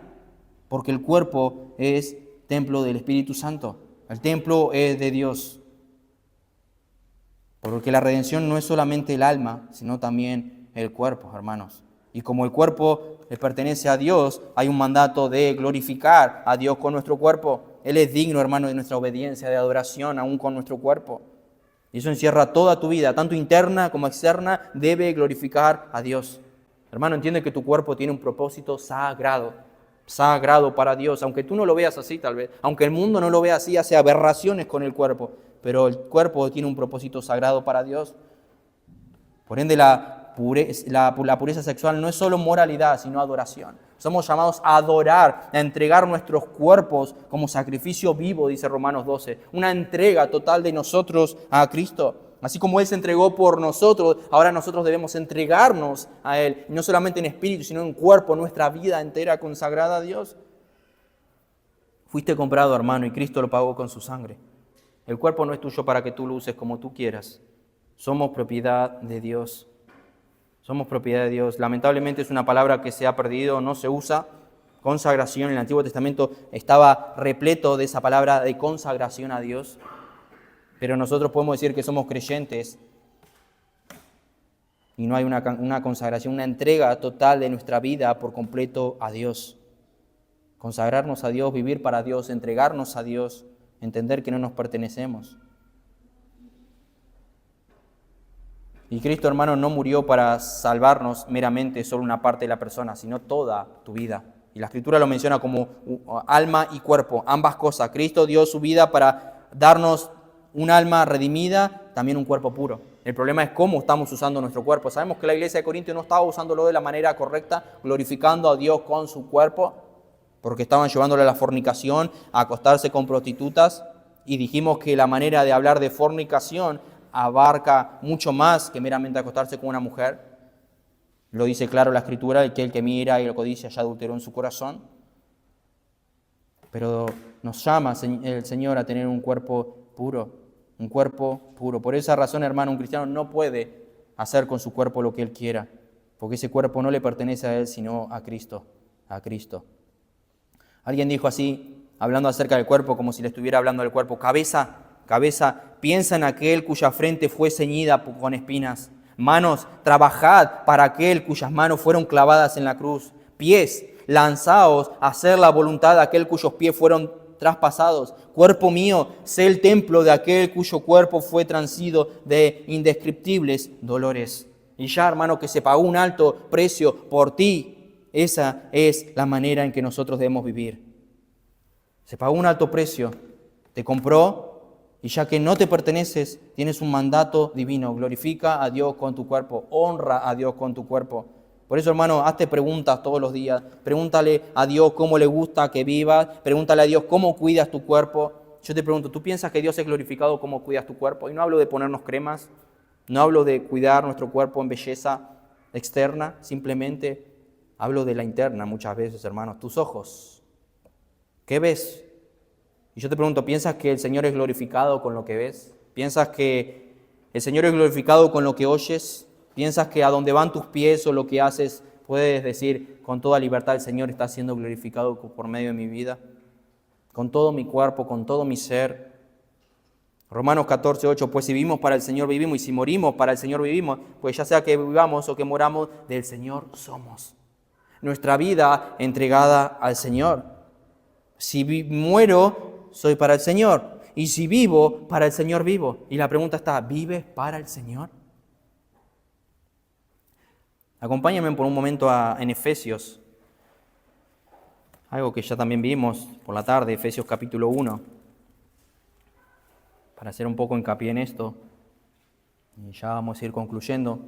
porque el cuerpo es templo del Espíritu Santo. El templo es de Dios. Porque la redención no es solamente el alma, sino también el cuerpo, hermanos. Y como el cuerpo le pertenece a Dios, hay un mandato de glorificar a Dios con nuestro cuerpo. Él es digno, hermano, de nuestra obediencia, de adoración, aún con nuestro cuerpo. Y eso encierra toda tu vida, tanto interna como externa, debe glorificar a Dios. Hermano, entiende que tu cuerpo tiene un propósito sagrado para Dios, aunque tú no lo veas así tal vez, aunque el mundo no lo vea así, hace aberraciones con el cuerpo, pero el cuerpo tiene un propósito sagrado para Dios. Por ende, la pureza sexual no es solo moralidad, sino adoración. Somos llamados a adorar, a entregar nuestros cuerpos como sacrificio vivo, dice Romanos 12, una entrega total de nosotros a Cristo. Así como Él se entregó por nosotros, ahora nosotros debemos entregarnos a Él, no solamente en espíritu, sino en cuerpo, nuestra vida entera consagrada a Dios. Fuiste comprado, hermano, y Cristo lo pagó con su sangre. El cuerpo no es tuyo para que tú lo uses como tú quieras. Somos propiedad de Dios. Somos propiedad de Dios. Lamentablemente es una palabra que se ha perdido, no se usa. Consagración, en el Antiguo Testamento estaba repleto de esa palabra de consagración a Dios. Pero nosotros podemos decir que somos creyentes y no hay una consagración, una entrega total de nuestra vida por completo a Dios. Consagrarnos a Dios, vivir para Dios, entregarnos a Dios, entender que no nos pertenecemos. Y Cristo, hermano, no murió para salvarnos meramente solo una parte de la persona, sino toda tu vida. Y la Escritura lo menciona como alma y cuerpo, ambas cosas. Cristo dio su vida para darnos un alma redimida, también un cuerpo puro. El problema es cómo estamos usando nuestro cuerpo. Sabemos que la iglesia de Corinto no estaba usándolo de la manera correcta, glorificando a Dios con su cuerpo, porque estaban llevándole a la fornicación, a acostarse con prostitutas. Y dijimos que la manera de hablar de fornicación abarca mucho más que meramente acostarse con una mujer. Lo dice claro la Escritura, que el que mira y lo codicia ya adulteró en su corazón. Pero nos llama el Señor a tener un cuerpo puro, un cuerpo puro. Por esa razón, hermano, un cristiano no puede hacer con su cuerpo lo que él quiera, porque ese cuerpo no le pertenece a él, sino a Cristo, a Cristo. Alguien dijo así, hablando acerca del cuerpo, como si le estuviera hablando del cuerpo: cabeza, piensa en aquel cuya frente fue ceñida con espinas. Manos, trabajad para aquel cuyas manos fueron clavadas en la cruz. Pies, lanzaos a hacer la voluntad de aquel cuyos pies fueron traspasados. Cuerpo mío, sé el templo de aquel cuyo cuerpo fue transido de indescriptibles dolores. Y ya, hermano, que se pagó un alto precio por ti. Esa es la manera en que nosotros debemos vivir. Se pagó un alto precio, te compró, y ya que no te perteneces, tienes un mandato divino. Glorifica a Dios con tu cuerpo, honra a Dios con tu cuerpo. Por eso, hermano, hazte preguntas todos los días. Pregúntale a Dios cómo le gusta que vivas. Pregúntale a Dios cómo cuidas tu cuerpo. Yo te pregunto, ¿tú piensas que Dios es glorificado cómo cuidas tu cuerpo? Y no hablo de ponernos cremas, no hablo de cuidar nuestro cuerpo en belleza externa, simplemente hablo de la interna muchas veces, hermanos. Tus ojos, ¿qué ves? Y yo te pregunto, ¿piensas que el Señor es glorificado con lo que ves? ¿Piensas que el Señor es glorificado con lo que oyes? ¿Piensas que a donde van tus pies o lo que haces puedes decir con toda libertad: el Señor está siendo glorificado por medio de mi vida? Con todo mi cuerpo, con todo mi ser. Romanos 14:8, pues si vivimos para el Señor vivimos, y si morimos para el Señor vivimos, pues ya sea que vivamos o que moramos, del Señor somos. Nuestra vida entregada al Señor. Si muero, soy para el Señor. Y si vivo, para el Señor vivo. Y la pregunta está, ¿vives para el Señor? Acompáñame por un momento en Efesios. Algo que ya también vimos por la tarde, Efesios capítulo 1. Para hacer un poco hincapié en esto. Y ya vamos a ir concluyendo.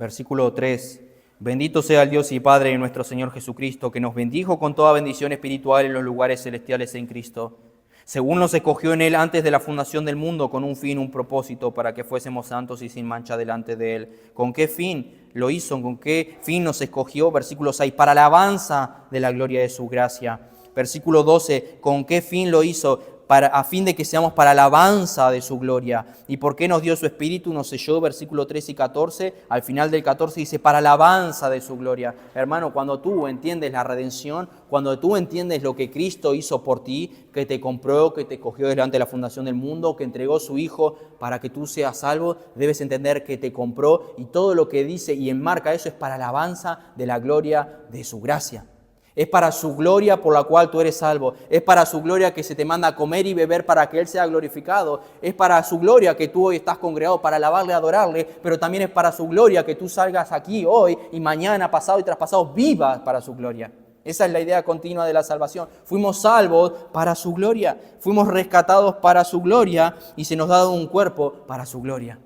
Versículo 3. Bendito sea el Dios y Padre de nuestro Señor Jesucristo, que nos bendijo con toda bendición espiritual en los lugares celestiales en Cristo, según nos escogió en Él antes de la fundación del mundo, con un fin, un propósito, para que fuésemos santos y sin mancha delante de Él. ¿Con qué fin lo hizo? ¿Con qué fin nos escogió? Versículo 6, para la alabanza de la gloria de su gracia. Versículo 12, ¿con qué fin lo hizo? A fin de que seamos para alabanza de su gloria. ¿Y por qué nos dio su Espíritu? Nos selló, versículo 13 y 14. Al final del 14 dice, para alabanza de su gloria. Hermano, cuando tú entiendes la redención, cuando tú entiendes lo que Cristo hizo por ti, que te compró, que te cogió delante de la fundación del mundo, que entregó su Hijo para que tú seas salvo, debes entender que te compró, y todo lo que dice y enmarca eso es para alabanza de la gloria de su gracia. Es para su gloria por la cual tú eres salvo. Es para su gloria que se te manda a comer y beber para que Él sea glorificado. Es para su gloria que tú hoy estás congregado para alabarle, adorarle. Pero también es para su gloria que tú salgas aquí hoy y mañana, pasado y traspasado, vivas para su gloria. Esa es la idea continua de la salvación. Fuimos salvos para su gloria. Fuimos rescatados para su gloria y se nos ha dado un cuerpo para su gloria.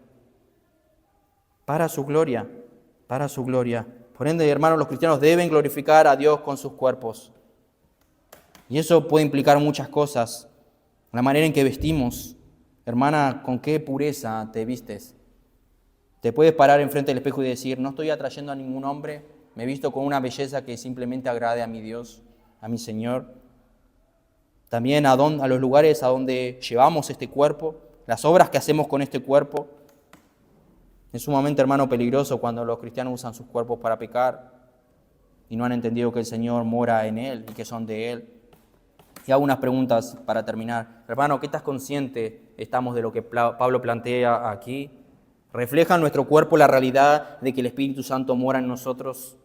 Para su gloria. Para su gloria. Por ende, hermanos, los cristianos deben glorificar a Dios con sus cuerpos. Y eso puede implicar muchas cosas. La manera en que vestimos. Hermana, ¿con qué pureza te vistes? Te puedes parar enfrente del espejo y decir, no estoy atrayendo a ningún hombre, me visto con una belleza que simplemente agrade a mi Dios, a mi Señor. También a los lugares a donde llevamos este cuerpo, las obras que hacemos con este cuerpo. Es sumamente, hermano, peligroso cuando los cristianos usan sus cuerpos para pecar y no han entendido que el Señor mora en Él y que son de Él. Y hago unas preguntas para terminar. Hermano, ¿qué tan consciente estamos de lo que Pablo plantea aquí? ¿Refleja nuestro cuerpo la realidad de que el Espíritu Santo mora en nosotros?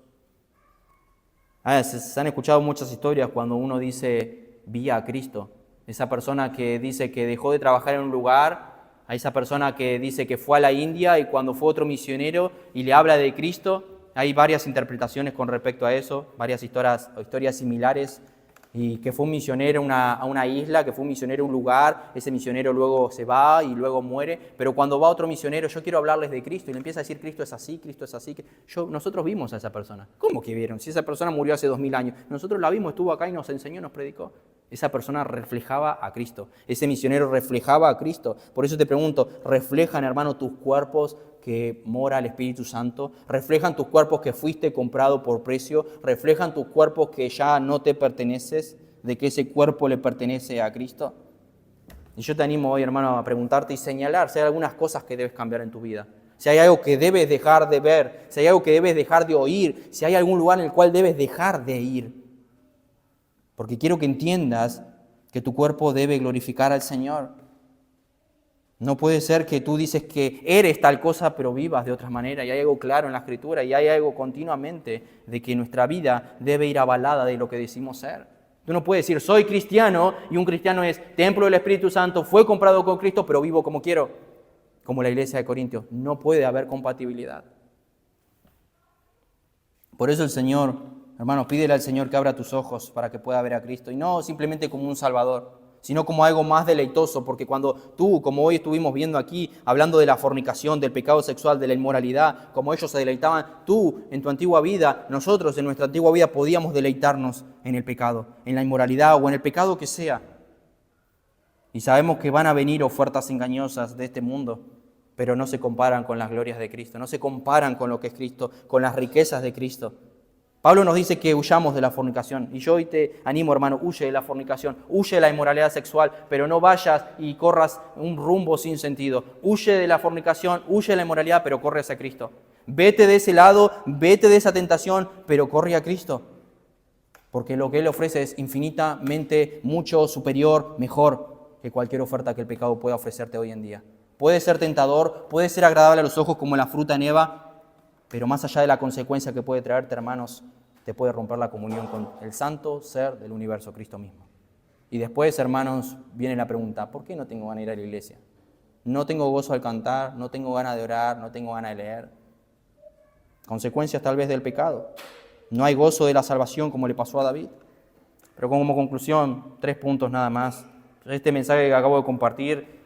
Se han escuchado muchas historias cuando uno dice, vi a Cristo. Esa persona que dice que dejó de trabajar en un lugar, a esa persona que dice que fue a la India y cuando fue otro misionero y le habla de Cristo. Hay varias interpretaciones con respecto a eso, varias historias similares. Y que fue un misionero a una isla, que fue un misionero a un lugar, ese misionero luego se va y luego muere, pero cuando va otro misionero, yo quiero hablarles de Cristo, y le empieza a decir, Cristo es así, Cristo es así. Nosotros vimos a esa persona. ¿Cómo que vieron? Si esa persona murió hace 2000 años, nosotros la vimos, estuvo acá y nos enseñó, nos predicó. Esa persona reflejaba a Cristo, ese misionero reflejaba a Cristo. Por eso te pregunto, ¿reflejan, hermano, tus cuerpos que mora el Espíritu Santo? ¿Reflejan tus cuerpos que fuiste comprado por precio? ¿Reflejan tus cuerpos que ya no te perteneces, de que ese cuerpo le pertenece a Cristo? Y yo te animo hoy, hermano, a preguntarte y señalar si hay algunas cosas que debes cambiar en tu vida. Si hay algo que debes dejar de ver, si hay algo que debes dejar de oír, si hay algún lugar en el cual debes dejar de ir. Porque quiero que entiendas que tu cuerpo debe glorificar al Señor. No puede ser que tú dices que eres tal cosa, pero vivas de otra manera. Y hay algo claro en la Escritura, y hay algo continuamente de que nuestra vida debe ir avalada de lo que decimos ser. Tú no puedes decir, soy cristiano, y un cristiano es templo del Espíritu Santo, fue comprado con Cristo, pero vivo como quiero, como la iglesia de Corintios. No puede haber compatibilidad. Por eso el Señor, hermano, pídele al Señor que abra tus ojos para que pueda ver a Cristo, y no simplemente como un Salvador, sino como algo más deleitoso, porque cuando tú, como hoy estuvimos viendo aquí, hablando de la fornicación, del pecado sexual, de la inmoralidad, como ellos se deleitaban, tú en tu antigua vida, nosotros en nuestra antigua vida podíamos deleitarnos en el pecado, en la inmoralidad o en el pecado que sea. Y sabemos que van a venir ofertas engañosas de este mundo, pero no se comparan con las glorias de Cristo, no se comparan con lo que es Cristo, con las riquezas de Cristo. Pablo nos dice que huyamos de la fornicación, y yo hoy te animo, hermano, huye de la fornicación, huye de la inmoralidad sexual, pero no vayas y corras un rumbo sin sentido. Huye de la fornicación, huye de la inmoralidad, pero corre hacia Cristo. Vete de ese lado, vete de esa tentación, pero corre a Cristo, porque lo que Él ofrece es infinitamente mucho superior, mejor que cualquier oferta que el pecado pueda ofrecerte hoy en día. Puede ser tentador, puede ser agradable a los ojos como la fruta en Eva, pero más allá de la consecuencia que puede traerte, hermanos, te puede romper la comunión con el santo ser del universo, Cristo mismo. Y después, hermanos, viene la pregunta, ¿por qué no tengo ganas de ir a la iglesia? No tengo gozo al cantar, no tengo ganas de orar, no tengo ganas de leer. Consecuencias tal vez del pecado. No hay gozo de la salvación como le pasó a David. Pero como conclusión, 3 puntos nada más. Este mensaje que acabo de compartir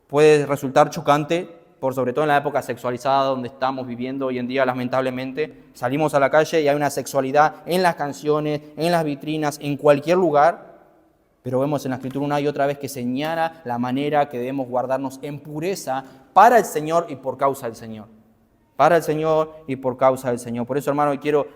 puede resultar chocante, por sobre todo en la época sexualizada donde estamos viviendo hoy en día, lamentablemente, salimos a la calle y hay una sexualidad en las canciones, en las vitrinas, en cualquier lugar, pero vemos en la Escritura una y otra vez que señala la manera que debemos guardarnos en pureza para el Señor y por causa del Señor. Para el Señor y por causa del Señor. Por eso, hermano, hoy quiero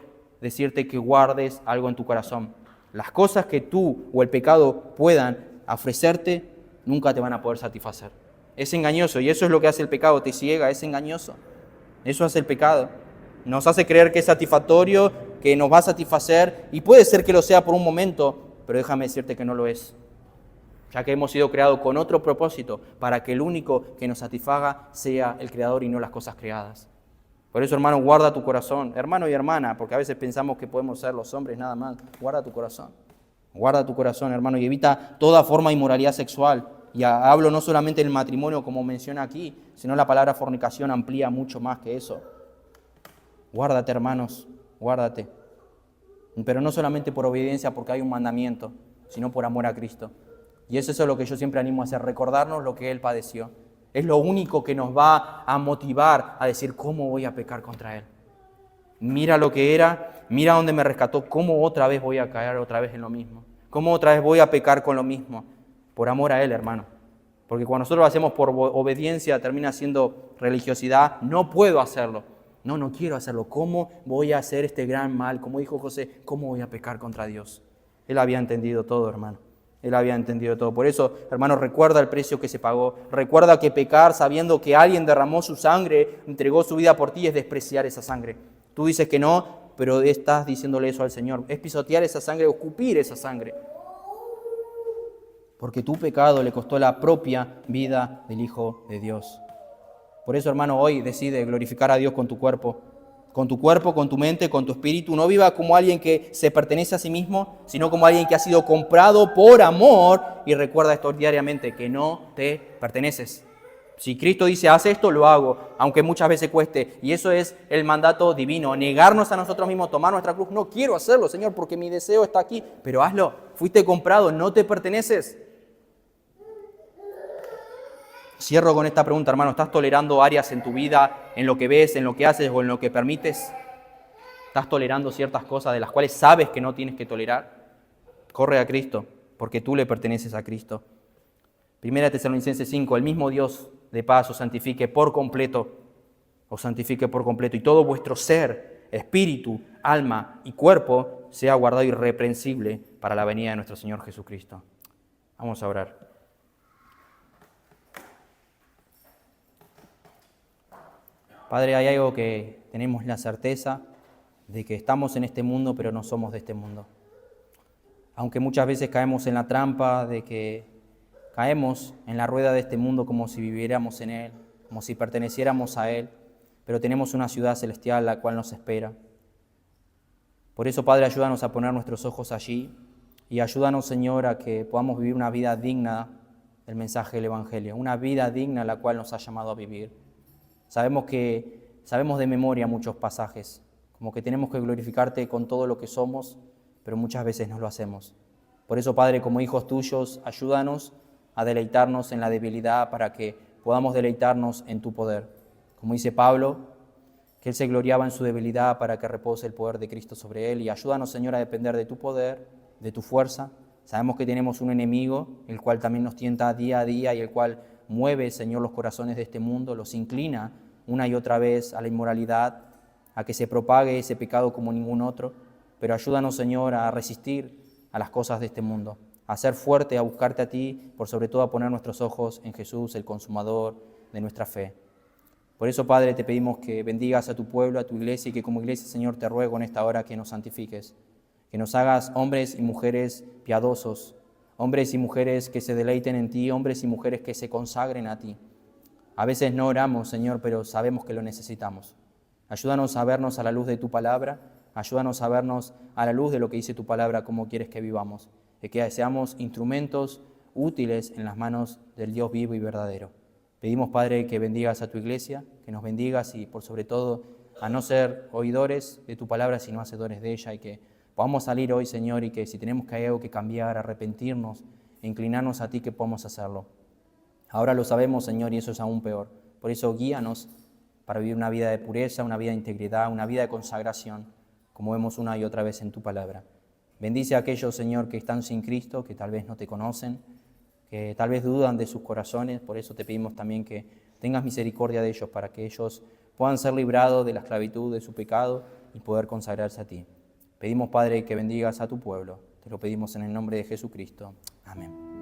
decirte que guardes algo en tu corazón. Las cosas que tú o el pecado puedan ofrecerte, nunca te van a poder satisfacer. Es engañoso y eso es lo que hace el pecado, te ciega, es engañoso. Eso hace el pecado. Nos hace creer que es satisfactorio, que nos va a satisfacer y puede ser que lo sea por un momento, pero déjame decirte que no lo es. Ya que hemos sido creados con otro propósito, para que el único que nos satisfaga sea el Creador y no las cosas creadas. Por eso, hermano, guarda tu corazón, hermano y hermana, porque a veces pensamos que podemos ser los hombres nada más. Guarda tu corazón. Guarda tu corazón, hermano, y evita toda forma de inmoralidad sexual. Y hablo no solamente del matrimonio, como menciona aquí, sino la palabra fornicación amplía mucho más que eso. Guárdate, hermanos, guárdate. Pero no solamente por obediencia, porque hay un mandamiento, sino por amor a Cristo. Y eso es lo que yo siempre animo a hacer, recordarnos lo que Él padeció. Es lo único que nos va a motivar a decir, ¿cómo voy a pecar contra Él? Mira lo que era, mira dónde me rescató, ¿cómo otra vez voy a caer otra vez en lo mismo? ¿Cómo otra vez voy a pecar con lo mismo? Por amor a Él, hermano. Porque cuando nosotros lo hacemos por obediencia, termina siendo religiosidad. No puedo hacerlo. No quiero hacerlo. ¿Cómo voy a hacer este gran mal? Como dijo José, ¿cómo voy a pecar contra Dios? Él había entendido todo, hermano. Él había entendido todo. Por eso, hermano, recuerda el precio que se pagó. Recuerda que pecar sabiendo que alguien derramó su sangre, entregó su vida por ti, es despreciar esa sangre. Tú dices que no, pero estás diciéndole eso al Señor. Es pisotear esa sangre, escupir esa sangre. Porque tu pecado le costó la propia vida del Hijo de Dios. Por eso, hermano, hoy decide glorificar a Dios con tu cuerpo, con tu mente, con tu espíritu. No viva como alguien que se pertenece a sí mismo, sino como alguien que ha sido comprado por amor. Y recuerda esto diariamente, que no te perteneces. Si Cristo dice, haz esto, lo hago, aunque muchas veces cueste. Y eso es el mandato divino, negarnos a nosotros mismos, tomar nuestra cruz. No quiero hacerlo, Señor, porque mi deseo está aquí. Pero hazlo, fuiste comprado, no te perteneces. Cierro con esta pregunta, hermano. ¿Estás tolerando áreas en tu vida, en lo que ves, en lo que haces o en lo que permites? ¿Estás tolerando ciertas cosas de las cuales sabes que no tienes que tolerar? Corre a Cristo, porque tú le perteneces a Cristo. 1 Tesalonicenses 5, el mismo Dios de paz os santifique por completo, y todo vuestro ser, espíritu, alma y cuerpo sea guardado irreprensible para la venida de nuestro Señor Jesucristo. Vamos a orar. Padre, hay algo que tenemos la certeza de que estamos en este mundo, pero no somos de este mundo. Aunque muchas veces caemos en la trampa de que caemos en la rueda de este mundo como si viviéramos en él, como si perteneciéramos a él, pero tenemos una ciudad celestial la cual nos espera. Por eso, Padre, ayúdanos a poner nuestros ojos allí y ayúdanos, Señor, a que podamos vivir una vida digna del mensaje del Evangelio, una vida digna la cual nos ha llamado a vivir. Sabemos de memoria muchos pasajes, como que tenemos que glorificarte con todo lo que somos, pero muchas veces no lo hacemos. Por eso, Padre, como hijos tuyos, ayúdanos a deleitarnos en la debilidad para que podamos deleitarnos en tu poder. Como dice Pablo, que él se gloriaba en su debilidad para que repose el poder de Cristo sobre él. Y ayúdanos, Señor, a depender de tu poder, de tu fuerza. Sabemos que tenemos un enemigo, el cual también nos tienta día a día y el cual mueve, Señor, los corazones de este mundo, los inclina una y otra vez a la inmoralidad, a que se propague ese pecado como ningún otro. Pero ayúdanos, Señor, a resistir a las cosas de este mundo, a ser fuerte, a buscarte a ti, por sobre todo a poner nuestros ojos en Jesús, el consumador de nuestra fe. Por eso, Padre, te pedimos que bendigas a tu pueblo, a tu iglesia, y que como iglesia, Señor, te ruego en esta hora que nos santifiques, que nos hagas hombres y mujeres piadosos, hombres y mujeres que se deleiten en ti, hombres y mujeres que se consagren a ti. A veces no oramos, Señor, pero sabemos que lo necesitamos. Ayúdanos a vernos a la luz de tu palabra, ayúdanos a vernos a la luz de lo que dice tu palabra, cómo quieres que vivamos, y que seamos instrumentos útiles en las manos del Dios vivo y verdadero. Pedimos, Padre, que bendigas a tu iglesia, que nos bendigas y, por sobre todo, a no ser oidores de tu palabra, sino hacedores de ella, y que podamos salir hoy, Señor, y que si tenemos que hay algo que cambiar, arrepentirnos e inclinarnos a ti, que podamos hacerlo. Ahora lo sabemos, Señor, y eso es aún peor. Por eso guíanos para vivir una vida de pureza, una vida de integridad, una vida de consagración, como vemos una y otra vez en tu palabra. Bendice a aquellos, Señor, que están sin Cristo, que tal vez no te conocen, que tal vez dudan de sus corazones. Por eso te pedimos también que tengas misericordia de ellos, para que ellos puedan ser librados de la esclavitud de su pecado y poder consagrarse a ti. Pedimos, Padre, que bendigas a tu pueblo. Te lo pedimos en el nombre de Jesucristo. Amén.